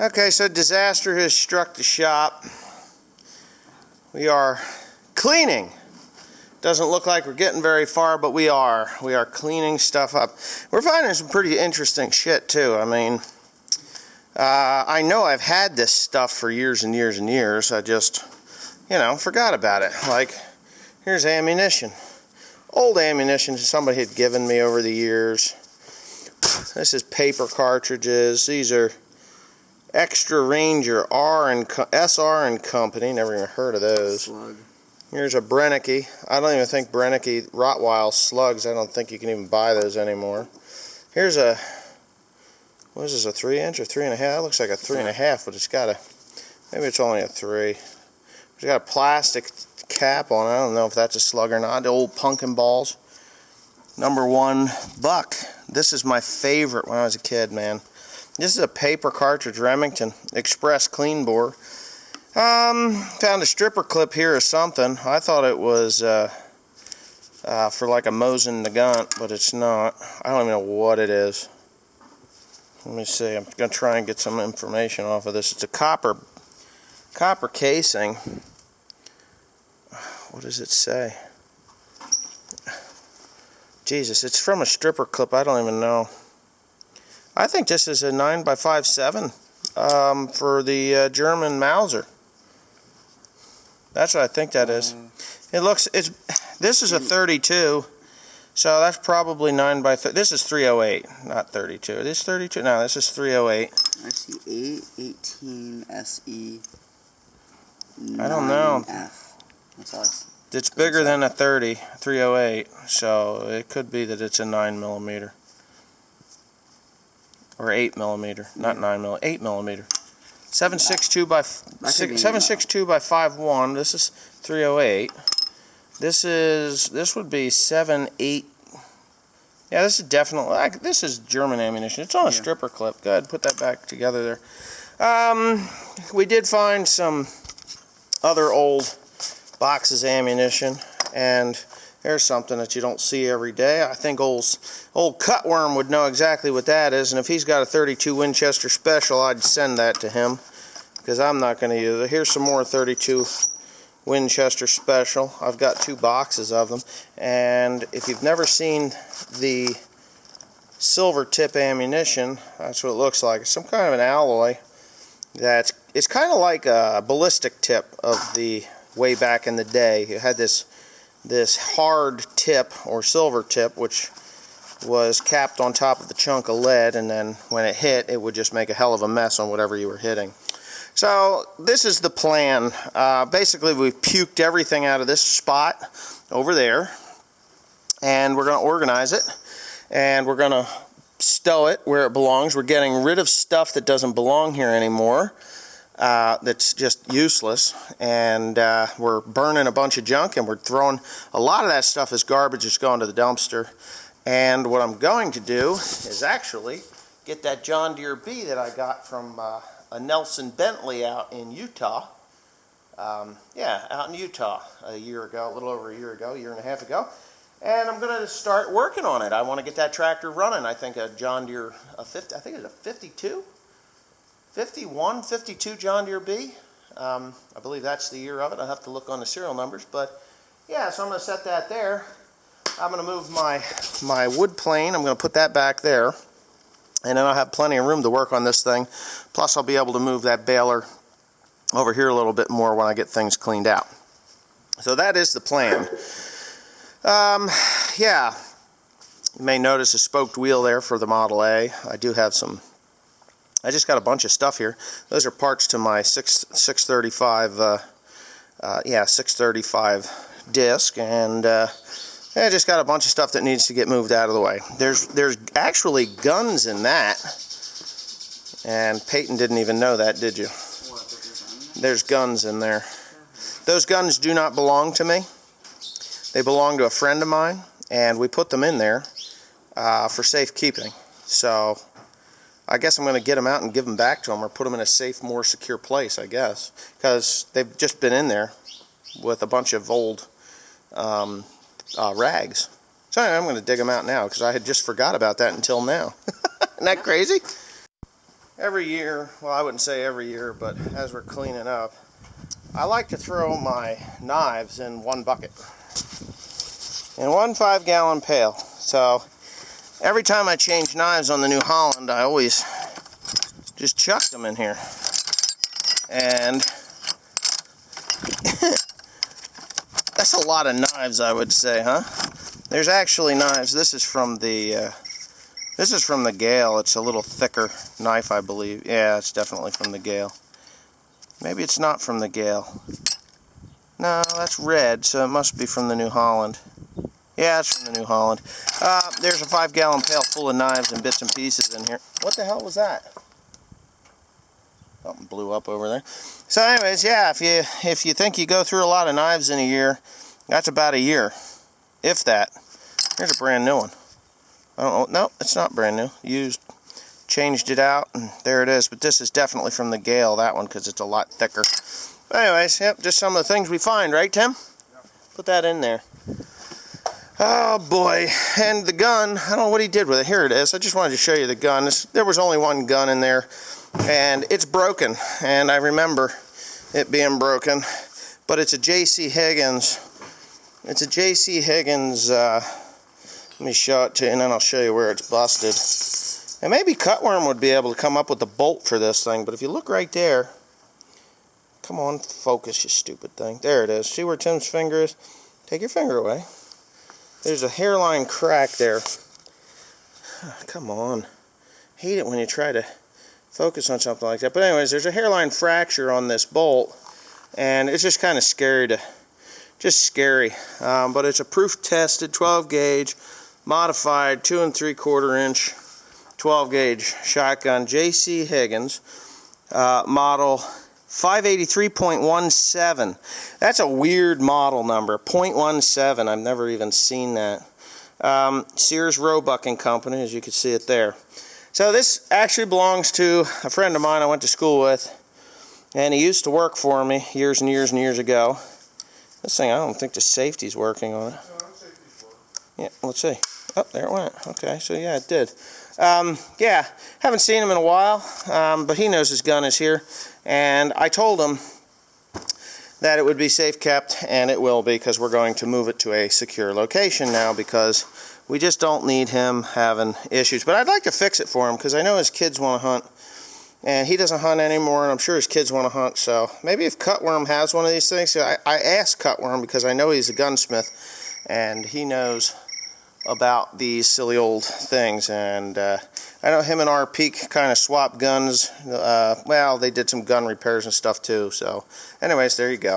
Okay, so disaster has struck the shop. We are cleaning. Doesn't look like we're getting very far, but we are. We are cleaning stuff up. We're finding some pretty interesting shit too. I mean, I know I've had this stuff for years and years and years. I just, forgot about it. Like, here's ammunition. Old ammunition somebody had given me over the years. This is paper cartridges. These are Extra Ranger SR and Company. Never even heard of those. Slug. Here's a Brennecke. I don't even think Brennecke Rottweil slugs. I don't think you can even buy those anymore. Here's a, what is this, a 3-inch or 3.5? That looks like a 3.5, but it's got a, maybe it's only a 3. It's got a plastic cap on it. I don't know if that's a slug or not. The old pumpkin balls. #1 buck. This is my favorite when I was a kid, man. This is a paper cartridge, Remington Express clean bore. Found a stripper clip here or something. I thought it was for like a Mosin Nagant, but it's not. I don't even know what it is. Let me see. I'm gonna try and get some information off of this. It's a copper casing. What does it say? Jesus, it's from a stripper clip. I don't even know. I think this is a 9x57 for the German Mauser. That's what I think that is. This is a 32, so that's probably 9x30. This is 308, not 32. This is 32. No, this is 308. I see 818 SE. I don't know. That's all I see. It's bigger than a 30, 308, so it could be that it's a 9mm. Or 8mm, not 9mm, 8mm. 762 by 5'1". This is 308. This would be 7.8. Yeah, this is definitely, this is German ammunition. It's on a stripper clip. Go ahead, put that back together there. We did find some other old boxes of ammunition, and there's something that you don't see every day. I think old Cutworm would know exactly what that is, and if he's got a 32 Winchester Special, I'd send that to him, because I'm not going to use it. Here's some more 32 Winchester Special. I've got 2 boxes of them, and if you've never seen the silver tip ammunition, that's what it looks like. It's some kind of an alloy it's kind of like a ballistic tip of the way back in the day. You had this hard tip or silver tip, which was capped on top of the chunk of lead, and then when it hit, it would just make a hell of a mess on whatever you were hitting. So this is the plan. Basically, we've puked everything out of this spot over there, and we're going to organize it, and we're going to stow it where it belongs. We're getting rid of stuff that doesn't belong here anymore. That's just useless, and we're burning a bunch of junk, and we're throwing a lot of that stuff as garbage. It's going to the dumpster. And what I'm going to do is actually get that John Deere B that I got from a Nelson Bentley out in Utah. Yeah, out in Utah a year ago, a little over a year ago, a year and a half ago. And I'm going to start working on it. I want to get that tractor running. I think a John Deere, I think it's a 52? 51, 52 John Deere B. I believe that's the year of it. I'll have to look on the serial numbers. But yeah, so I'm going to set that there. I'm going to move my wood plane. I'm going to put that back there. And then I'll have plenty of room to work on this thing. Plus I'll be able to move that baler over here a little bit more when I get things cleaned out. So that is the plan. Yeah, you may notice a spoked wheel there for the Model A. I do have some. I just got a bunch of stuff here. Those are parts to my 635. 635 disc, and I just got a bunch of stuff that needs to get moved out of the way. There's actually guns in that, and Peyton didn't even know that, did you? There's guns in there. Those guns do not belong to me. They belong to a friend of mine, and we put them in there for safekeeping. So I guess I'm going to get them out and give them back to him, or put them in a safe, more secure place, I guess, because they've just been in there with a bunch of old rags. So anyway, I'm going to dig them out now, because I had just forgot about that until now. Isn't that crazy? every year, well, I wouldn't say every year, but as we're cleaning up, I like to throw my knives in one bucket, in one 5-gallon pail. So every time I change knives on the New Holland, I always just chuck them in here. And that's a lot of knives, I would say, huh? There's actually knives. This is from the Gale. It's a little thicker knife, I believe. Yeah, it's definitely from the Gale. Maybe it's not from the Gale. No, that's red, so it must be from the New Holland. Yeah, it's from the New Holland. There's a 5-gallon pail full of knives and bits and pieces in here. What the hell was that? Something blew up over there. So anyways, yeah, if you think you go through a lot of knives in a year, that's about a year, if that. Here's a brand new one. I don't know. No, it's not brand new. Used. Changed it out, and there it is. But this is definitely from the Gale, that one, because it's a lot thicker. But anyways, yep, just some of the things we find, right, Tim? Yep. Put that in there. Oh, boy. And the gun, I don't know what he did with it. Here it is. I just wanted to show you the gun. There was only one gun in there, and it's broken. And I remember it being broken. But it's a J.C. Higgins. It's a J.C. Higgins, let me show it to you, and then I'll show you where it's busted. And maybe Cutworm would be able to come up with the bolt for this thing, but if you look right there, come on, focus, you stupid thing. There it is. See where Tim's finger is? Take your finger away. There's a hairline crack there. Come on. Hate it when you try to focus on something like that. But anyways, there's a hairline fracture on this bolt, and it's just kind of scary to... Just scary. But it's a proof-tested 12-gauge, modified 2 3/4 inch 12-gauge shotgun, J.C. Higgins, model 583.17. That's a weird model number, 0.17. I've never even seen that. Sears Roebuck and Company, as you can see it there. So this actually belongs to a friend of mine I went to school with, and he used to work for me years and years and years ago. This thing, I don't think the safety's working on it. Yeah, let's see. Oh, there it went. Okay, so yeah, it did. Yeah, haven't seen him in a while, but he knows his gun is here. And I told him that it would be safe kept, and it will be, because we're going to move it to a secure location now, because we just don't need him having issues. But I'd like to fix it for him, because I know his kids want to hunt, and he doesn't hunt anymore, and I'm sure his kids want to hunt. So maybe if Cutworm has one of these things, I asked Cutworm because I know he's a gunsmith, and he knows about these silly old things. And I know him and R. Peak kind of swapped guns. Well, they did some gun repairs and stuff too. So anyways, there you go.